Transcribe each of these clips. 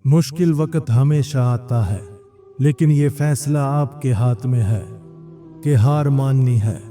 मुश्किल वक्त हमेशा आता है, लेकिन ये फैसला आपके हाथ में है कि हार माननी है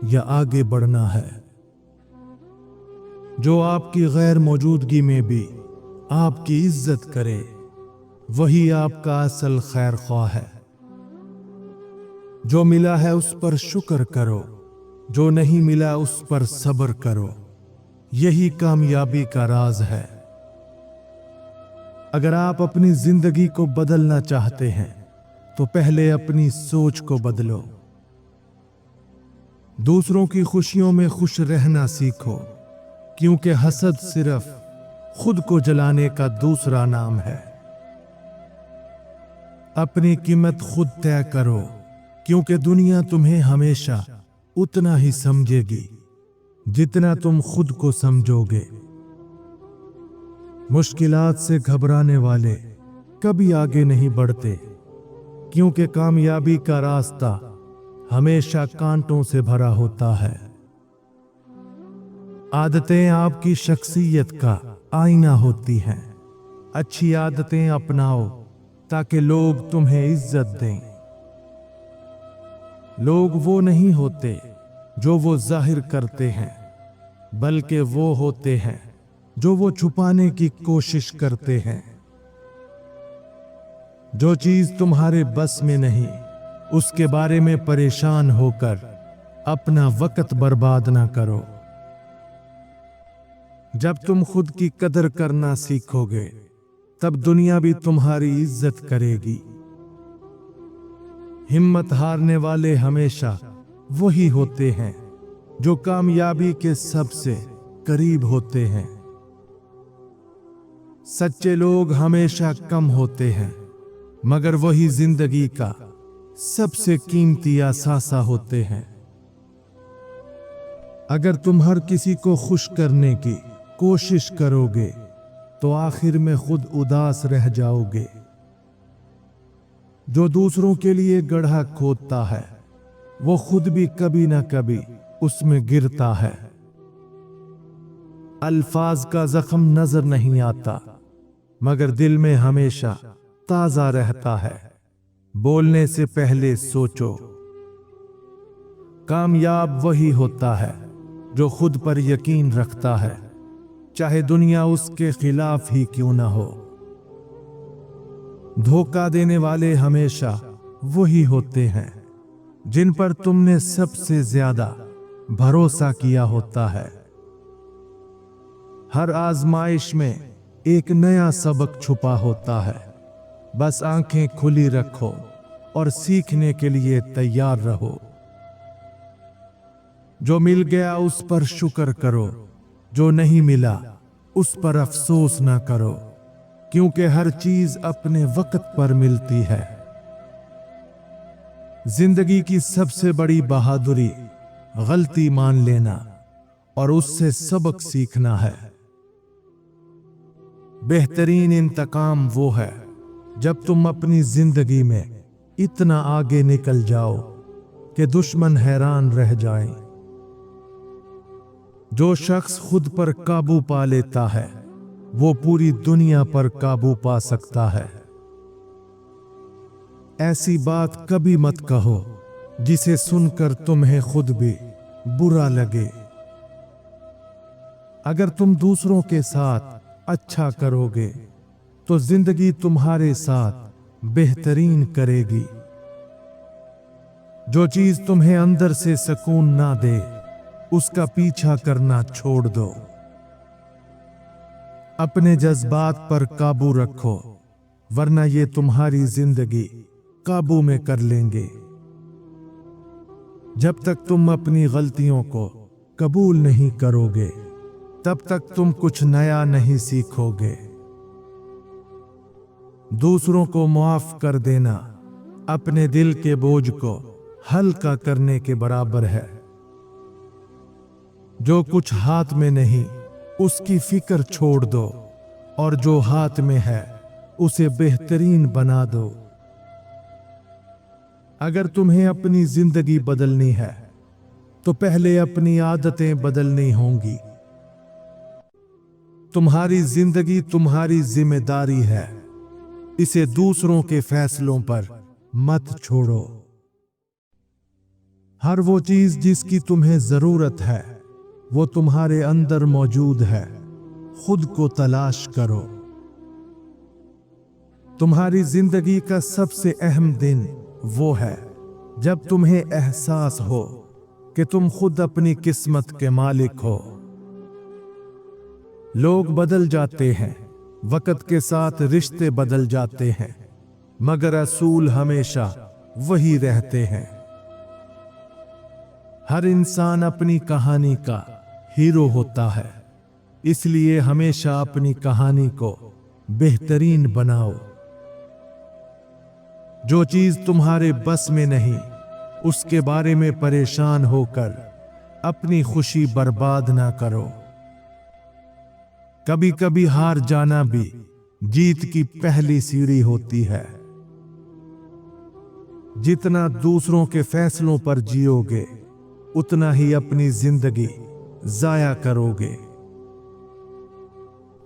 या आगे बढ़ना है। जो आपकी गैर मौजूदगी में भी आपकी इज्जत करे, वही आपका असल खैर ख्वाह है। जो मिला है उस पर शुक्र करो, जो नहीं मिला उस पर सब्र करो। यही कामयाबी का राज है। अगर आप अपनी जिंदगी को बदलना चाहते हैं तो पहले अपनी सोच को बदलो। दूसरों की खुशियों में खुश रहना सीखो, क्योंकि हसद सिर्फ खुद को जलाने का दूसरा नाम है। अपनी कीमत खुद तय करो, क्योंकि दुनिया तुम्हें हमेशा उतना ही समझेगी जितना तुम खुद को समझोगे। मुश्किलात से घबराने वाले कभी आगे नहीं बढ़ते, क्योंकि कामयाबी का रास्ता हमेशा कांटों से भरा होता है। आदतें आपकी शख्सियत का आईना होती हैं। अच्छी आदतें अपनाओ ताकि लोग तुम्हें इज्जत दें। लोग वो नहीं होते जो वो जाहिर करते हैं, बल्कि वो होते हैं जो वो छुपाने की कोशिश करते हैं। जो चीज तुम्हारे बस में नहीं, उसके बारे में परेशान होकर अपना वक्त बर्बाद ना करो। जब तुम खुद की कदर करना सीखोगे, तब दुनिया भी तुम्हारी इज्जत करेगी। हिम्मत हारने वाले हमेशा वही होते हैं जो कामयाबी के सबसे करीब होते हैं। सच्चे लोग हमेशा कम होते हैं, मगर वही जिंदगी का सबसे कीमती असासा होते हैं। अगर तुम हर किसी को खुश करने की कोशिश करोगे तो आखिर में खुद उदास रह जाओगे। जो दूसरों के लिए गड्ढा खोदता है, वो खुद भी कभी ना कभी उसमें गिरता है। अल्फाज का जख्म नजर नहीं आता, मगर दिल में हमेशा ताजा रहता है। बोलने से पहले सोचो। कामयाब वही होता है जो खुद पर यकीन रखता है, चाहे दुनिया उसके खिलाफ ही क्यों ना हो। धोखा देने वाले हमेशा वही होते हैं जिन पर तुमने सबसे ज्यादा भरोसा किया होता है। हर आजमाइश में एक नया सबक छुपा होता है। बस आंखें खुली रखो और सीखने के लिए तैयार रहो। जो मिल गया उस पर शुक्र करो, जो नहीं मिला उस पर अफसोस ना करो, क्योंकि हर चीज अपने वक्त पर मिलती है। जिंदगी की सबसे बड़ी बहादुरी गलती मान लेना और उससे सबक सीखना है। बेहतरीन इंतकाम वो है जब तुम अपनी जिंदगी में इतना आगे निकल जाओ कि दुश्मन हैरान रह जाएं। जो शख्स खुद पर काबू पा लेता है, वो पूरी दुनिया पर काबू पा सकता है। ऐसी बात कभी मत कहो जिसे सुनकर तुम्हें खुद भी बुरा लगे। अगर तुम दूसरों के साथ अच्छा करोगे तो जिंदगी तुम्हारे साथ बेहतरीन करेगी। जो चीज तुम्हें अंदर से सुकून ना दे, उसका पीछा करना छोड़ दो। अपने जज्बात पर काबू रखो, वरना ये तुम्हारी जिंदगी काबू में कर लेंगे। जब तक तुम अपनी गलतियों को कबूल नहीं करोगे, तब तक तुम कुछ नया नहीं सीखोगे। दूसरों को माफ कर देना अपने दिल के बोझ को हल्का करने के बराबर है। जो कुछ हाथ में नहीं, उसकी फिक्र छोड़ दो, और जो हाथ में है उसे बेहतरीन बना दो। अगर तुम्हें अपनी जिंदगी बदलनी है तो पहले अपनी आदतें बदलनी होंगी। तुम्हारी जिंदगी तुम्हारी जिम्मेदारी है, इसे दूसरों के फैसलों पर मत छोड़ो। हर वो चीज जिसकी तुम्हें जरूरत है वो तुम्हारे अंदर मौजूद है, खुद को तलाश करो। तुम्हारी जिंदगी का सबसे अहम दिन वो है जब तुम्हें एहसास हो कि तुम खुद अपनी किस्मत के मालिक हो। लोग बदल जाते हैं, वक्त के साथ रिश्ते बदल जाते हैं, मगर असूल हमेशा वही रहते हैं। हर इंसान अपनी कहानी का हीरो होता है, इसलिए हमेशा अपनी कहानी को बेहतरीन बनाओ। जो चीज तुम्हारे बस में नहीं उसके बारे में परेशान होकर अपनी खुशी बर्बाद ना करो। कभी कभी हार जाना भी जीत की पहली सीढ़ी होती है। जितना दूसरों के फैसलों पर जियोगे उतना ही अपनी जिंदगी जाया करोगे।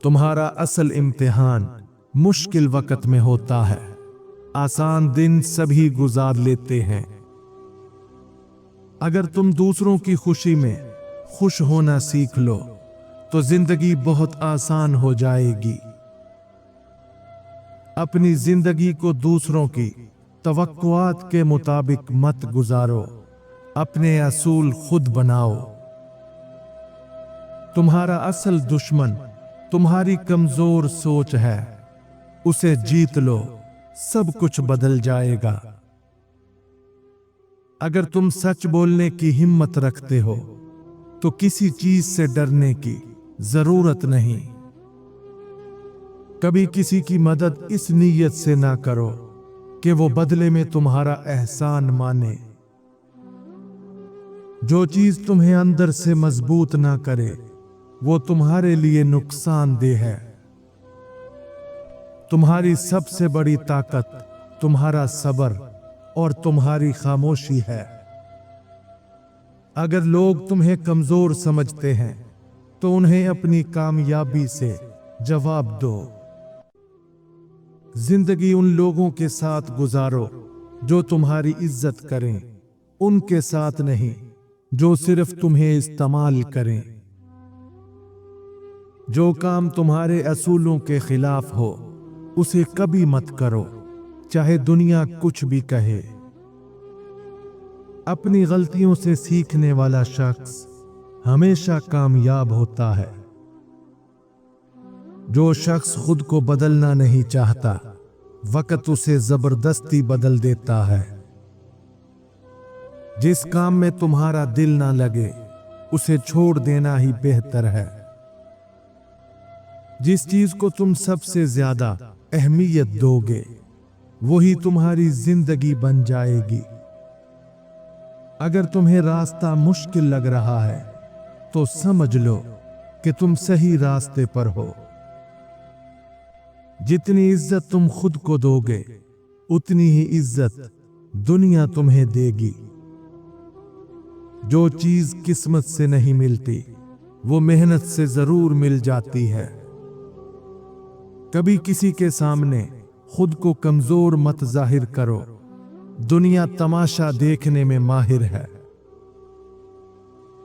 तुम्हारा असल इम्तिहान मुश्किल वक्त में होता है, आसान दिन सभी गुजार लेते हैं। अगर तुम दूसरों की खुशी में खुश होना सीख लो तो जिंदगी बहुत आसान हो जाएगी। अपनी जिंदगी को दूसरों की तवक्कुआत के मुताबिक मत गुजारो, अपने असूल खुद बनाओ। तुम्हारा असल दुश्मन तुम्हारी कमजोर सोच है, उसे जीत लो, सब कुछ बदल जाएगा। अगर तुम सच बोलने की हिम्मत रखते हो तो किसी चीज से डरने की जरूरत नहीं। कभी किसी की मदद इस नीयत से ना करो कि वो बदले में तुम्हारा एहसान माने। जो चीज तुम्हें अंदर से मजबूत ना करे वो तुम्हारे लिए नुकसानदेह है। तुम्हारी सबसे बड़ी ताकत तुम्हारा सब्र और तुम्हारी खामोशी है। अगर लोग तुम्हें कमजोर समझते हैं तो उन्हें अपनी कामयाबी से जवाब दो। जिंदगी उन लोगों के साथ गुजारो जो तुम्हारी इज्जत करें, उनके साथ नहीं जो सिर्फ तुम्हें इस्तेमाल करें। जो काम तुम्हारे असूलों के खिलाफ हो उसे कभी मत करो, चाहे दुनिया कुछ भी कहे। अपनी गलतियों से सीखने वाला शख्स हमेशा कामयाब होता है। जो शख्स खुद को बदलना नहीं चाहता, वक्त उसे जबरदस्ती बदल देता है। जिस काम में तुम्हारा दिल ना लगे उसे छोड़ देना ही बेहतर है। जिस चीज को तुम सबसे ज्यादा अहमियत दोगे वही तुम्हारी जिंदगी बन जाएगी। अगर तुम्हें रास्ता मुश्किल लग रहा है तो समझ लो कि तुम सही रास्ते पर हो। जितनी इज्जत तुम खुद को दोगे उतनी ही इज्जत दुनिया तुम्हें देगी। जो चीज किस्मत से नहीं मिलती वो मेहनत से जरूर मिल जाती है। कभी किसी के सामने खुद को कमजोर मत जाहिर करो, दुनिया तमाशा देखने में माहिर है।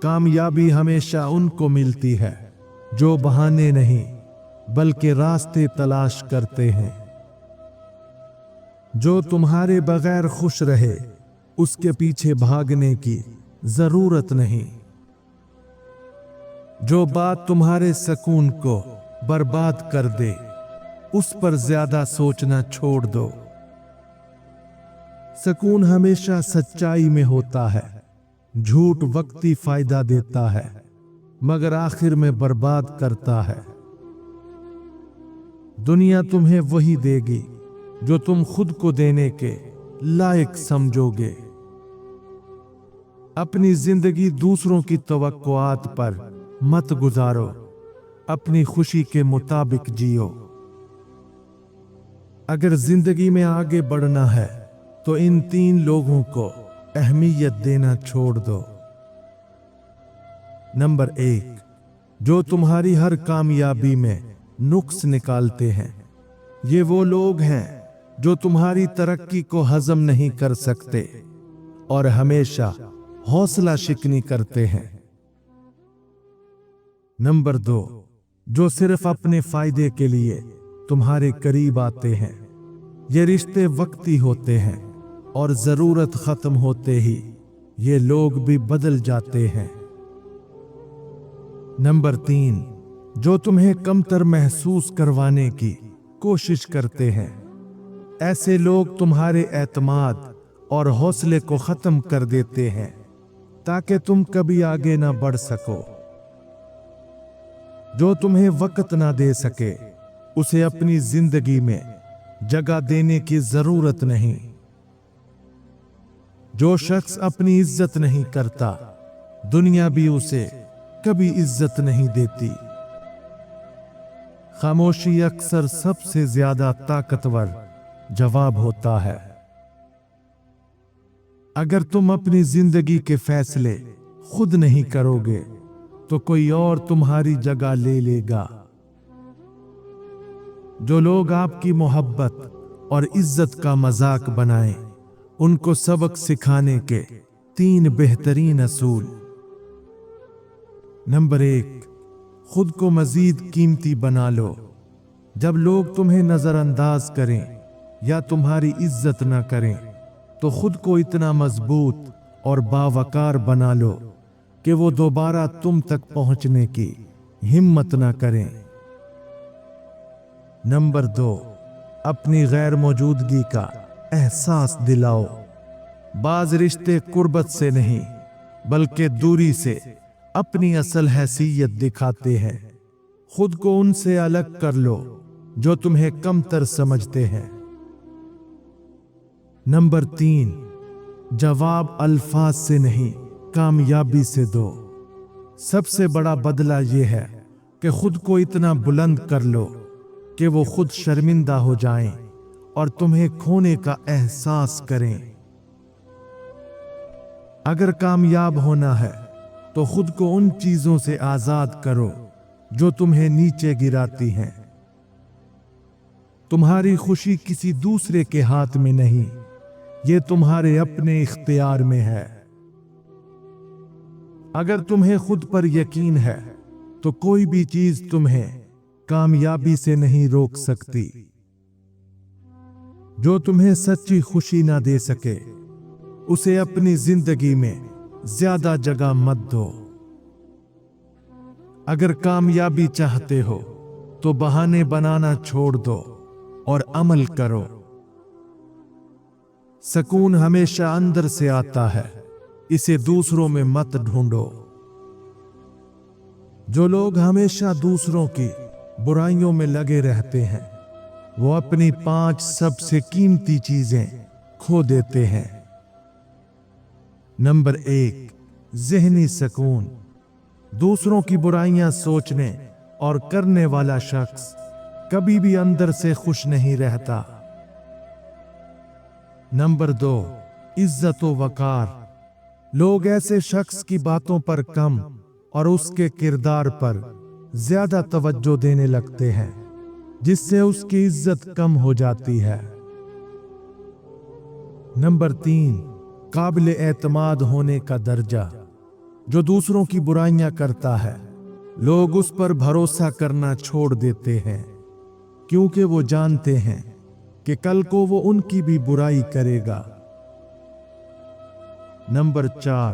कामयाबी हमेशा उनको मिलती है जो बहाने नहीं बल्कि रास्ते तलाश करते हैं। जो तुम्हारे बगैर खुश रहे उसके पीछे भागने की जरूरत नहीं। जो बात तुम्हारे सुकून को बर्बाद कर दे उस पर ज्यादा सोचना छोड़ दो। सुकून हमेशा सच्चाई में होता है। झूठ वक्ती फायदा देता है मगर आखिर में बर्बाद करता है। दुनिया तुम्हें वही देगी जो तुम खुद को देने के लायक समझोगे। अपनी जिंदगी दूसरों की तवक्कुआत पर मत गुजारो, अपनी खुशी के मुताबिक जियो। अगर जिंदगी में आगे बढ़ना है तो इन 3 लोगों को अहमियत देना छोड़ दो। नंबर 1, जो तुम्हारी हर कामयाबी में नुक्स निकालते हैं। ये वो लोग हैं जो तुम्हारी तरक्की को हजम नहीं कर सकते और हमेशा हौसला शिकनी करते हैं। नंबर 2, जो सिर्फ अपने फायदे के लिए तुम्हारे करीब आते हैं। ये रिश्ते वक्ती होते हैं और जरूरत खत्म होते ही ये लोग भी बदल जाते हैं। नंबर 3, जो तुम्हें कमतर महसूस करवाने की कोशिश करते हैं। ऐसे लोग तुम्हारे एतमाद और हौसले को खत्म कर देते हैं ताकि तुम कभी आगे ना बढ़ सको। जो तुम्हें वक्त ना दे सके उसे अपनी जिंदगी में जगह देने की जरूरत नहीं। जो शख्स अपनी इज्जत नहीं करता, दुनिया भी उसे कभी इज्जत नहीं देती। खामोशी अक्सर सबसे ज्यादा ताकतवर जवाब होता है। अगर तुम अपनी जिंदगी के फैसले खुद नहीं करोगे तो कोई और तुम्हारी जगह ले लेगा। जो लोग आपकी मोहब्बत और इज्जत का मजाक बनाएं, उनको सबक सिखाने के 3 बेहतरीन असूल। नंबर 1, खुद को मजीद कीमती बना लो। जब लोग तुम्हें नजरअंदाज करें या तुम्हारी इज्जत न करें तो खुद को इतना मजबूत और बावकार बना लो कि वो दोबारा तुम तक पहुंचने की हिम्मत न करें। नंबर 2, अपनी गैर मौजूदगी का एहसास दिलाओ। बाज रिश्ते कुर्बत से नहीं बल्कि दूरी से अपनी असल हैसियत दिखाते हैं। खुद को उनसे अलग कर लो जो तुम्हें कमतर समझते हैं। नंबर 3, जवाब अल्फाज से नहीं कामयाबी से दो। सबसे बड़ा बदला यह है कि खुद को इतना बुलंद कर लो कि वो खुद शर्मिंदा हो जाएं और तुम्हें खोने का एहसास करें। अगर कामयाब होना है तो खुद को उन चीजों से आजाद करो जो तुम्हें नीचे गिराती हैं। तुम्हारी खुशी किसी दूसरे के हाथ में नहीं, ये तुम्हारे अपने इख्तियार में है। अगर तुम्हें खुद पर यकीन है तो कोई भी चीज तुम्हें कामयाबी से नहीं रोक सकती। जो तुम्हें सच्ची खुशी ना दे सके उसे अपनी जिंदगी में ज्यादा जगह मत दो। अगर कामयाबी चाहते हो तो बहाने बनाना छोड़ दो और अमल करो। सुकून हमेशा अंदर से आता है, इसे दूसरों में मत ढूंढो। जो लोग हमेशा दूसरों की बुराइयों में लगे रहते हैं वो अपनी 5 सबसे कीमती चीजें खो देते हैं। नंबर 1, ज़हनी सुकून। दूसरों की बुराइयां सोचने और करने वाला शख्स कभी भी अंदर से खुश नहीं रहता। नंबर 2, इज्जत व वकार। लोग ऐसे शख्स की बातों पर कम और उसके किरदार पर ज्यादा तवज्जो देने लगते हैं जिससे उसकी इज्जत कम हो जाती है। नंबर 3, काबिल एतमाद होने का दर्जा। जो दूसरों की बुराइयां करता है लोग उस पर भरोसा करना छोड़ देते हैं क्योंकि वो जानते हैं कि कल को वो उनकी भी बुराई करेगा। नंबर 4,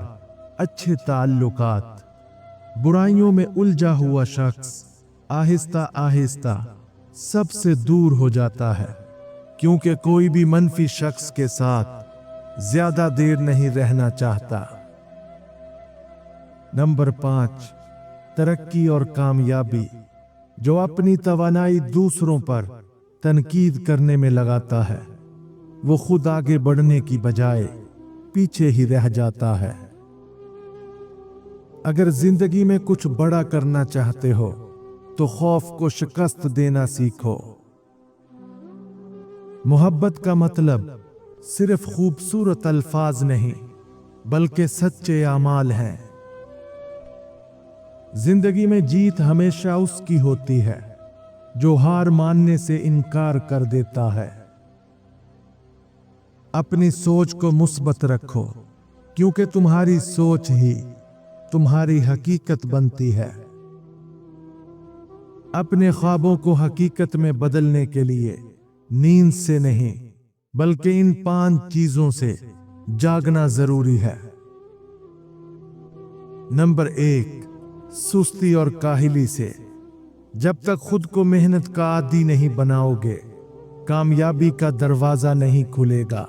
अच्छे ताल्लुकात। बुराइयों में उलझा हुआ शख्स आहिस्ता आहिस्ता सबसे दूर हो जाता है क्योंकि कोई भी मनफी शख्स के साथ ज्यादा देर नहीं रहना चाहता। नंबर 5, तरक्की और कामयाबी। जो अपनी तवानाई दूसरों पर तनकीद करने में लगाता है वो खुद आगे बढ़ने की बजाय पीछे ही रह जाता है। अगर जिंदगी में कुछ बड़ा करना चाहते हो तो खौफ को शिकस्त देना सीखो। मोहब्बत का मतलब सिर्फ खूबसूरत अल्फाज नहीं बल्कि सच्चे अमाल हैं। जिंदगी में जीत हमेशा उसकी होती है जो हार मानने से इनकार कर देता है। अपनी सोच को मुस्बत रखो, क्योंकि तुम्हारी सोच ही तुम्हारी हकीकत बनती है। अपने ख्वाबों को हकीकत में बदलने के लिए नींद से नहीं बल्कि इन 5 चीजों से जागना जरूरी है। नंबर 1, सुस्ती और काहिली से। जब तक खुद को मेहनत का आदी नहीं बनाओगे, कामयाबी का दरवाजा नहीं खुलेगा।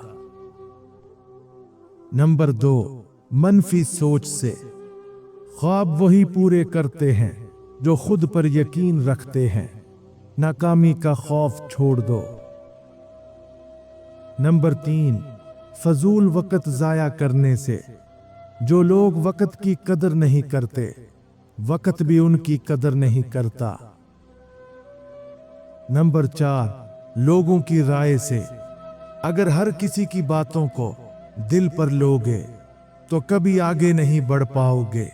नंबर 2, मनफी सोच से। ख्वाब वही पूरे करते हैं जो खुद पर यकीन रखते हैं। नाकामी का खौफ छोड़ दो। नंबर 3, फजूल वक्त जाया करने से। जो लोग वक्त की कदर नहीं करते, वक्त भी उनकी कदर नहीं करता। नंबर 4, लोगों की राय से। अगर हर किसी की बातों को दिल पर लोगे तो कभी आगे नहीं बढ़ पाओगे।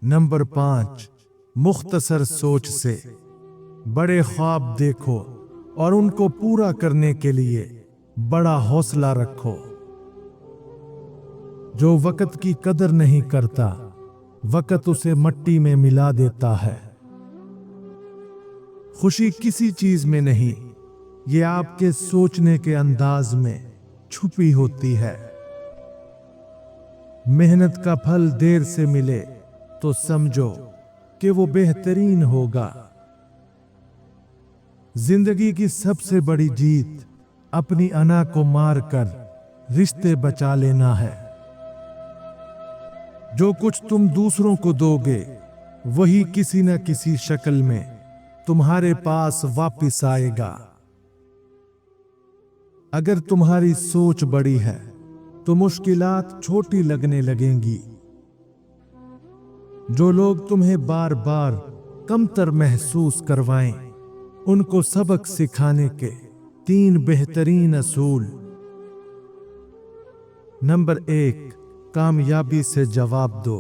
नंबर 5, मुख्तसर सोच से। बड़े ख्वाब देखो और उनको पूरा करने के लिए बड़ा हौसला रखो। जो वक्त की कदर नहीं करता, वक्त उसे मिट्टी में मिला देता है। खुशी किसी चीज में नहीं, ये आपके सोचने के अंदाज में छुपी होती है। मेहनत का फल देर से मिले तो समझो कि वो बेहतरीन होगा। जिंदगी की सबसे बड़ी जीत अपनी अना को मारकर रिश्ते बचा लेना है। जो कुछ तुम दूसरों को दोगे, वही किसी न किसी शक्ल में तुम्हारे पास वापस आएगा। अगर तुम्हारी सोच बड़ी है तो मुश्किलात छोटी लगने लगेंगी। जो लोग तुम्हें बार बार कमतर महसूस करवाएं, उनको सबक सिखाने के 3 बेहतरीन असूल। नंबर 1, कामयाबी से जवाब दो।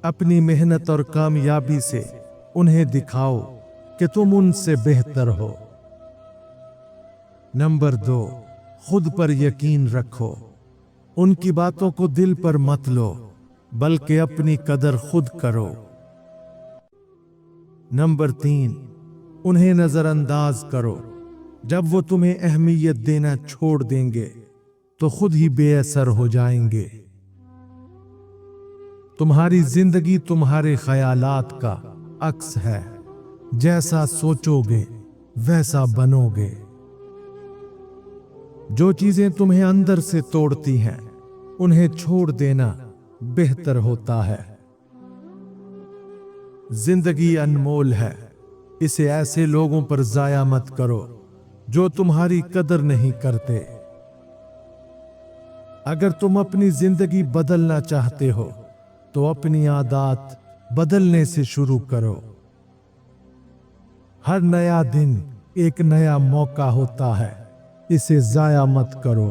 अपनी मेहनत और कामयाबी से उन्हें दिखाओ कि तुम उनसे बेहतर हो। नंबर 2, खुद पर यकीन रखो। उनकी बातों को दिल पर मत लो, बल्कि अपनी कदर खुद करो। नंबर 3, उन्हें नजरअंदाज करो। जब वो तुम्हें अहमियत देना छोड़ देंगे तो खुद ही बेअसर हो जाएंगे। तुम्हारी जिंदगी तुम्हारे ख्यालात का अक्स है। जैसा सोचोगे वैसा बनोगे। जो चीजें तुम्हें अंदर से तोड़ती हैं, उन्हें छोड़ देना बेहतर होता है। जिंदगी अनमोल है, इसे ऐसे लोगों पर जाया मत करो जो तुम्हारी कदर नहीं करते। अगर तुम अपनी जिंदगी बदलना चाहते हो तो अपनी आदत बदलने से शुरू करो। हर नया दिन एक नया मौका होता है, इसे जाया मत करो।